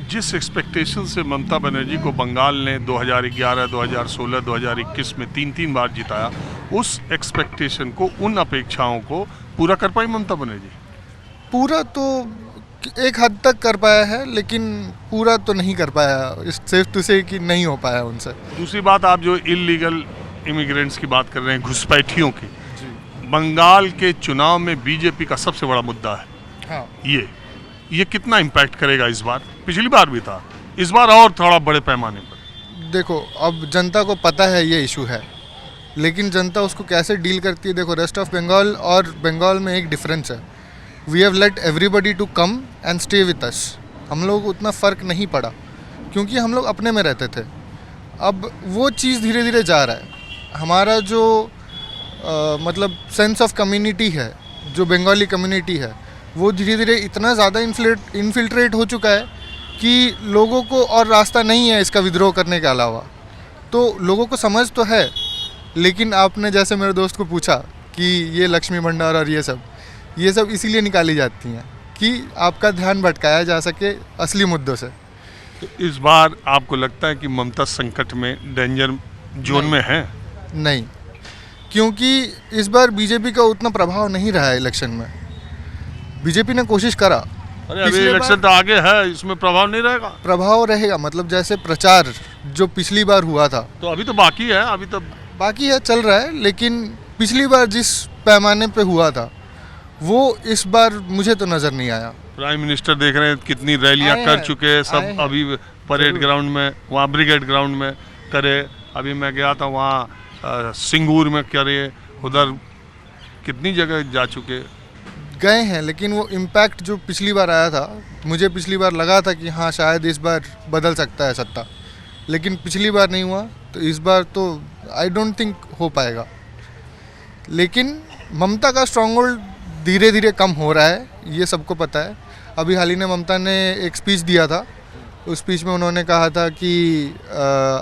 जिस एक्सपेक्टेशन से ममता बनर्जी को बंगाल ने 2011, 2016, 2021 में 3 बार जिताया, उस एक्सपेक्टेशन को, उन अपेक्षाओं को पूरा कर पाई ममता बनर्जी? पूरा तो एक हद तक कर पाया है, लेकिन पूरा तो नहीं कर पाया। इस सेफ टू से कि नहीं हो पाया उनसे। दूसरी बात, आप जो इलीगल इमिग्रेंट्स की बात कर रहे हैं, घुसपैठियों की, बंगाल के चुनाव में बीजेपी का सबसे बड़ा मुद्दा है। हाँ। ये कितना इम्पैक्ट करेगा इस बार? पिछली बार भी था, इस बार और थोड़ा बड़े पैमाने पर। देखो, अब जनता को पता है ये इशू है, लेकिन जनता उसको कैसे डील करती है। देखो, रेस्ट ऑफ बंगाल और बंगाल में एक डिफरेंस है। We have let everybody to come and stay with us. हम लोग उतना फ़र्क नहीं पड़ा, क्योंकि हम लोग अपने में रहते थे। अब वो चीज़ धीरे धीरे जा रहा है। हमारा जो मतलब सेंस ऑफ कम्युनिटी है, जो बंगाली कम्युनिटी है, वो धीरे धीरे इतना ज़्यादा इन्फिल्ट्रेट हो चुका है कि लोगों को और रास्ता नहीं है इसका विद्रोह करने के अलावा। तो लोगों को समझ तो है, लेकिन आपने जैसे मेरे दोस्त को पूछा कि ये लक्ष्मी भंडार और ये सब इसीलिए निकाली जाती हैं कि आपका ध्यान भटकाया जा सके असली मुद्दों से। तो इस बार आपको लगता है कि ममता संकट में, डेंजर जोन में है? नहीं, क्योंकि इस बार बीजेपी का उतना प्रभाव नहीं रहा है इलेक्शन में। बीजेपी ने कोशिश करा। अरे अभी इलेक्शन तो आगे है, इसमें प्रभाव नहीं रहेगा? प्रभाव रहेगा, मतलब जैसे प्रचार जो पिछली बार हुआ था, तो अभी तो बाकी है, अभी तो बाकी है, चल रहा है। लेकिन पिछली बार जिस पैमाने पे हुआ था, वो इस बार मुझे तो नज़र नहीं आया। प्राइम मिनिस्टर देख रहे हैं कितनी रैलियां कर चुके हैं सब। अभी परेड ग्राउंड में, वहाँ ब्रिगेड ग्राउंड में करे। अभी मैं गया था वहाँ सिंगूर में करे, उधर कितनी जगह जा चुके गए हैं। लेकिन वो इम्पैक्ट जो पिछली बार आया था, मुझे पिछली बार लगा था कि हाँ शायद इस बार बदल सकता है सत्ता, लेकिन पिछली बार नहीं हुआ। तो इस बार तो आई डोंट थिंक हो पाएगा। लेकिन ममता का स्ट्रॉन्ग होल्ड धीरे धीरे कम हो रहा है, ये सबको पता है। अभी हाल ही में ममता ने एक स्पीच दिया था। उस स्पीच में उन्होंने कहा था कि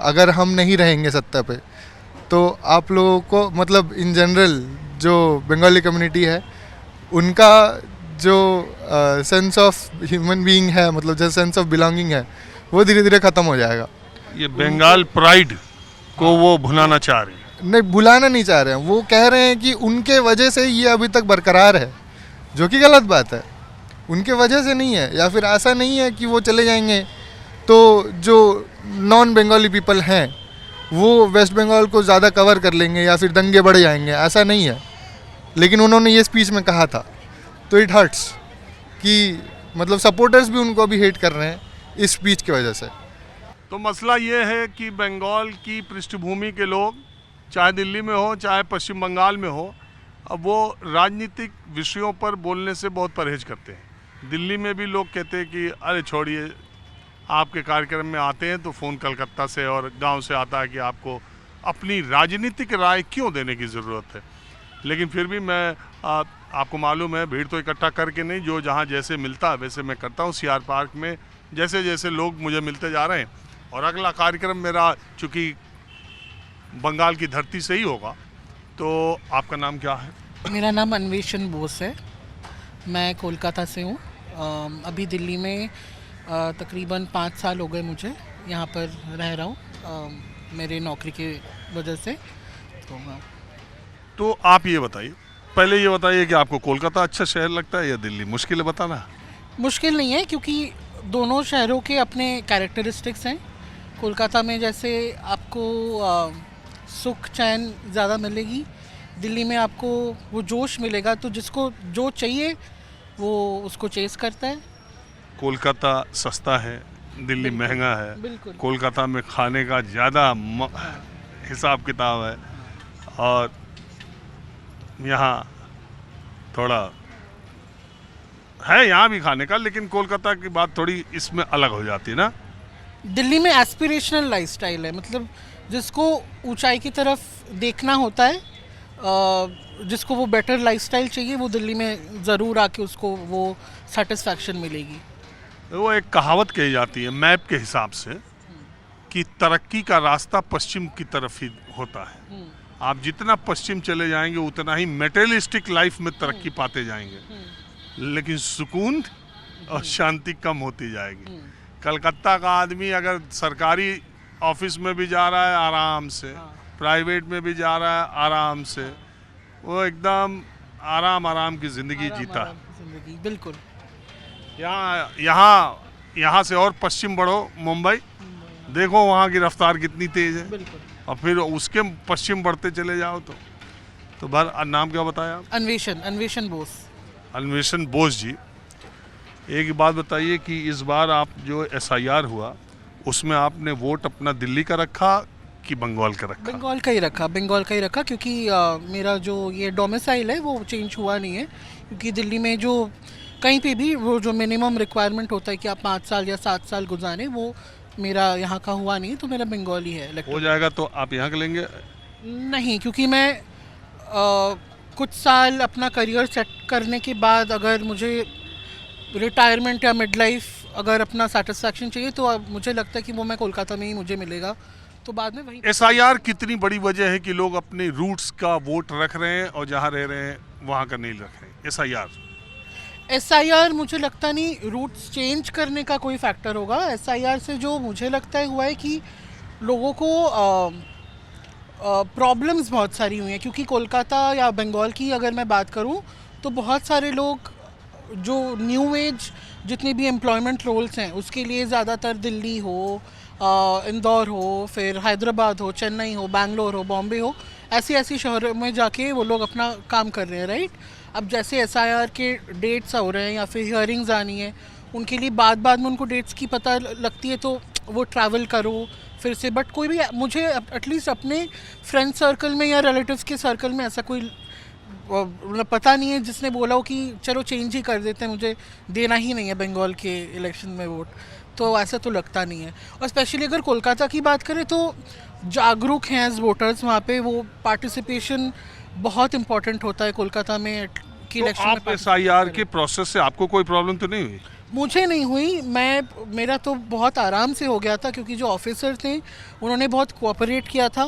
अगर हम नहीं रहेंगे सत्ता पे, तो आप लोगों को, मतलब इन जनरल जो बंगाली कम्युनिटी है, उनका जो सेंस ऑफ ह्यूमन बीइंग है, मतलब जो सेंस ऑफ बिलोंगिंग है, वो धीरे धीरे ख़त्म हो जाएगा। ये बंगाल प्राइड को वो भुलाना चाह रहे हैं? नहीं, भुलाना नहीं चाह रहे हैं। वो कह रहे हैं कि उनके वजह से ये अभी तक बरकरार है, जो कि गलत बात है। उनके वजह से नहीं है, या फिर ऐसा नहीं है कि वो चले जाएंगे तो जो नॉन बंगाली पीपल हैं वो वेस्ट बंगाल को ज़्यादा कवर कर लेंगे या फिर दंगे बढ़ जाएंगे, ऐसा नहीं है। लेकिन उन्होंने ये स्पीच में कहा था, तो इट हर्ट्स कि मतलब सपोर्टर्स भी उनको अभी हेट कर रहे हैं इस स्पीच की वजह से। तो मसला ये है कि बंगाल की पृष्ठभूमि के लोग, चाहे दिल्ली में हो चाहे पश्चिम बंगाल में हो, अब वो राजनीतिक विषयों पर बोलने से बहुत परहेज करते हैं। दिल्ली में भी लोग कहते हैं कि अरे छोड़िए, आपके कार्यक्रम में आते हैं तो फ़ोन कलकत्ता से और गांव से आता है कि आपको अपनी राजनीतिक राय क्यों देने की ज़रूरत है। लेकिन फिर भी मैं आपको मालूम है, भीड़ तो इकट्ठा करके नहीं, जो जहाँ जैसे मिलता है वैसे मैं करता हूँ। सीआर पार्क में जैसे जैसे लोग मुझे मिलते जा रहे हैं, और अगला कार्यक्रम मेरा चूँकि बंगाल की धरती से ही होगा। तो आपका नाम क्या है? मेरा नाम अन्वेषण बोस है। मैं कोलकाता से हूँ। अभी दिल्ली में तकरीबन 5 साल हो गए मुझे यहाँ पर रह रहा हूँ, मेरे नौकरी की वजह से। तो आप ये बताइए, पहले ये बताइए कि आपको कोलकाता अच्छा शहर लगता है या दिल्ली? मुश्किल है बताना? मुश्किल नहीं है, क्योंकि दोनों शहरों के अपने कैरेक्टरिस्टिक्स हैं। कोलकाता में जैसे आपको सुख चैन ज़्यादा मिलेगी, दिल्ली में आपको वो जोश मिलेगा। तो जिसको जो चाहिए वो उसको चेस करता है। कोलकाता सस्ता है, दिल्ली महंगा है। बिल्कुल। कोलकाता में खाने का ज़्यादा हिसाब किताब है, और यहाँ थोड़ा है, यहाँ भी खाने का, लेकिन कोलकाता की बात थोड़ी इसमें अलग हो जाती है ना। दिल्ली में एस्पिरेशनल लाइफस्टाइल है, मतलब जिसको ऊंचाई की तरफ देखना होता है, जिसको वो बेटर लाइफस्टाइल चाहिए, वो दिल्ली में ज़रूर आके उसको वो सेटिस्फैक्शन मिलेगी। वो एक कहावत कही जाती है मैप के हिसाब से कि तरक्की का रास्ता पश्चिम की तरफ ही होता है। आप जितना पश्चिम चले जाएंगे उतना ही मेटेरियलिस्टिक लाइफ में तरक्की पाते जाएंगे, लेकिन सुकून और शांति कम होती जाएगी। कलकत्ता का आदमी अगर सरकारी ऑफिस में भी जा रहा है आराम से, प्राइवेट में भी जा रहा है आराम से, वो एकदम आराम की ज़िंदगी जीता है। जिंदगी बिल्कुल। यहाँ से और पश्चिम बढ़ो मुंबई, देखो वहाँ की रफ्तार कितनी तेज़ है, बिल्कुल। और फिर उसके पश्चिम बढ़ते चले जाओ तो नाम क्या बताया आप? अन्वेषण बोस। अन्वेषण बोस जी, एक बात बताइए कि इस बार आप जो SIR हुआ उसमें आपने वोट अपना दिल्ली का रखा कि बंगाल का रखा? बंगाल का ही रखा क्योंकि मेरा जो ये डोमिसाइल है वो चेंज हुआ नहीं है, क्योंकि दिल्ली में जो कहीं पे भी वो जो मिनिमम रिक्वायरमेंट होता है कि आप 5 साल या 7 साल गुजारें, वो मेरा यहाँ का हुआ नहीं, तो मेरा बंगाली है। हो जाएगा तो आप यहाँ का लेंगे? नहीं, क्योंकि मैं कुछ साल अपना करियर सेट करने के बाद अगर मुझे रिटायरमेंट या मिड लाइफ अगर अपना सेटिस्फैक्शन चाहिए तो अब मुझे लगता है कि वो मैं कोलकाता में ही मुझे मिलेगा, तो बाद में वहीं। SIR कितनी बड़ी वजह है कि लोग अपने रूट्स का वोट रख रहे हैं और जहाँ रह रहे हैं वहाँ का नहीं रख रहे हैं? SIR मुझे लगता नहीं रूट्स चेंज करने का कोई फैक्टर होगा। SIR से जो मुझे लगता है हुआ है कि लोगों को प्रॉब्लम्स बहुत सारी हुई हैं, क्योंकि कोलकाता या बंगाल की अगर मैं बात करूं तो बहुत सारे लोग जो न्यू एज जितने भी एम्प्लॉयमेंट रोल्स हैं उसके लिए ज़्यादातर दिल्ली हो, इंदौर हो, फिर हैदराबाद हो, चेन्नई हो, बैंगलोर हो, बॉम्बे हो, ऐसी शहरों में जाके वो लोग अपना काम कर रहे हैं, राइट। अब जैसे SIR के डेट्स हो रहे हैं या फिर हियरिंग्स आनी है, उनके लिए बाद में उनको डेट्स की पता लगती है तो वो ट्रैवल करो फिर से। बट कोई भी मुझे एटलीस्ट अपने फ्रेंड सर्कल में या रिलेटिव्स के सर्कल में ऐसा कोई मतलब पता नहीं है जिसने बोला हो कि चलो चेंज ही कर देते हैं, मुझे देना ही नहीं है बंगाल के इलेक्शन में वोट, तो ऐसा तो लगता नहीं है। और स्पेशली अगर कोलकाता की बात करें तो जागरूक हैं एज वोटर्स वहाँ पे, वो पार्टिसिपेशन बहुत इम्पोर्टेंट होता है कोलकाता में की इलेक्शन में। SIR के प्रोसेस से आपको कोई प्रॉब्लम तो नहीं हुई? मुझे नहीं हुई, मेरा तो बहुत आराम से हो गया था, क्योंकि जो ऑफिसर थे उन्होंने बहुत कोऑपरेट किया था।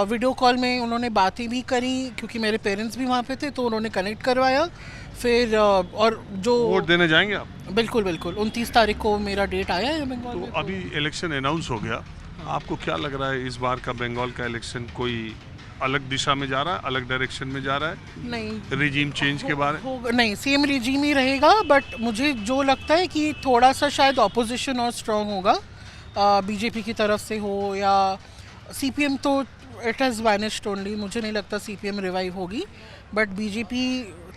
वीडियो कॉल में उन्होंने बातें भी करी, क्योंकि मेरे पेरेंट्स भी वहाँ पे थे तो उन्होंने कनेक्ट करवाया। फिर और जो वोट देने जाएंगे आप? बिल्कुल 29 तारीख को मेरा डेट आया है बंगाल में। तो अभी इलेक्शन अनाउंस हो गया, आपको क्या लग रहा है इस बार का बंगाल का इलेक्शन कोई अलग दिशा में जा रहा है, अलग डायरेक्शन में जा रहा है? नहीं, रिजीम चेंज के बारे नहीं, सेम रिजीम ही रहेगा। बट मुझे जो लगता है कि थोड़ा सा शायद ऑपोजिशन और स्ट्रॉन्ग होगा, BJP की तरफ से हो या CPM, तो इट हैज़ वैनिश्ड ओनली, मुझे नहीं लगता CPM रिवाइव होगी। बट BJP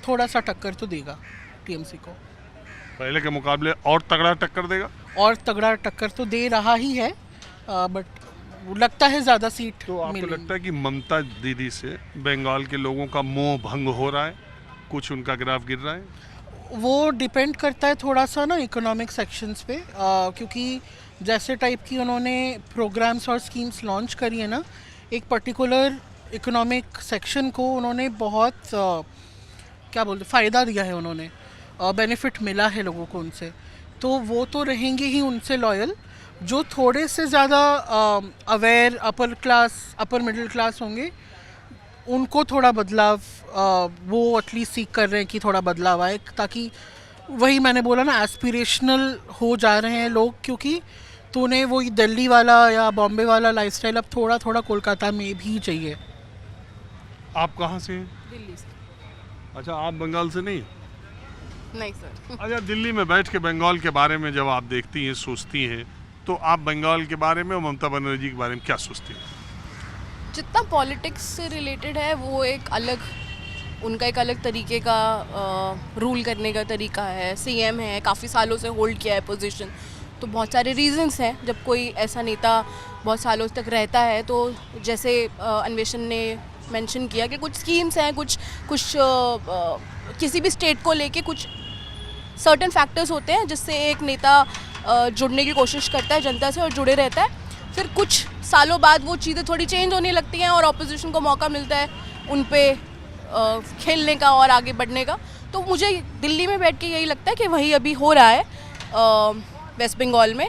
थोड़ा सा टक्कर तो देगा TMC को, पहले के मुकाबले और तगड़ा टक्कर देगा? और तगड़ा टक्कर तो दे रहा ही है, बट लगता है ज़्यादा सीट। तो आपको लगता है कि ममता दीदी से बंगाल के लोगों का मोह भंग हो रहा है, कुछ उनका ग्राफ गिर रहा है? वो डिपेंड करता है थोड़ा सा ना इकोनॉमिक सेक्शंस पे, क्योंकि जैसे टाइप की उन्होंने प्रोग्राम्स और स्कीम्स लॉन्च करी है ना, एक पर्टिकुलर इकोनॉमिक सेक्शन को उन्होंने बहुत क्या बोलते फ़ायदा दिया है, उन्होंने बेनिफिट मिला है लोगों को उनसे, तो वो तो रहेंगे ही उनसे लॉयल। जो थोड़े से ज़्यादा अवेयर अपर मिडिल क्लास होंगे, उनको थोड़ा बदलाव वो एटलीस्ट सीख कर रहे हैं कि थोड़ा बदलाव आए, ताकि वही मैंने बोला ना, एस्पिरेशनल हो जा रहे हैं लोग, क्योंकि तो उन्हें वही दिल्ली वाला या बॉम्बे वाला लाइफस्टाइल अब थोड़ा कोलकाता में भी चाहिए। आप कहाँ से हैं? दिल्ली से। अच्छा, आप बंगाल से नहीं? नहीं सर। अच्छा, दिल्ली में बैठ के बंगाल के बारे में जब आप देखती हैं, सोचती हैं, तो आप बंगाल के बारे में और ममता बनर्जी के बारे में क्या सोचती हैं? जितना पॉलिटिक्स से रिलेटेड है वो उनका एक अलग तरीके का रूल करने का तरीका है। CM है, काफ़ी सालों से होल्ड किया है पोजीशन, तो बहुत सारे रीजंस हैं जब कोई ऐसा नेता बहुत सालों तक रहता है। तो जैसे अन्वेषण ने मेंशन किया कि कुछ स्कीम्स हैं, कुछ किसी भी स्टेट को लेके कुछ सर्टेन फैक्टर्स होते हैं जिससे एक नेता जुड़ने की कोशिश करता है जनता से और जुड़े रहता है। फिर कुछ सालों बाद वो चीज़ें थोड़ी चेंज होने लगती हैं और ऑपोजिशन को मौका मिलता है उन पे खेलने का और आगे बढ़ने का। तो मुझे दिल्ली में बैठ के यही लगता है कि वही अभी हो रहा है वेस्ट बंगाल में,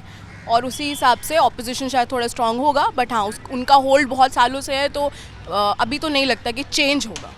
और उसी हिसाब से ऑपोजिशन शायद थोड़ा स्ट्रांग होगा। बट हाँ, उनका होल्ड बहुत सालों से है, तो अभी तो नहीं लगता कि चेंज होगा।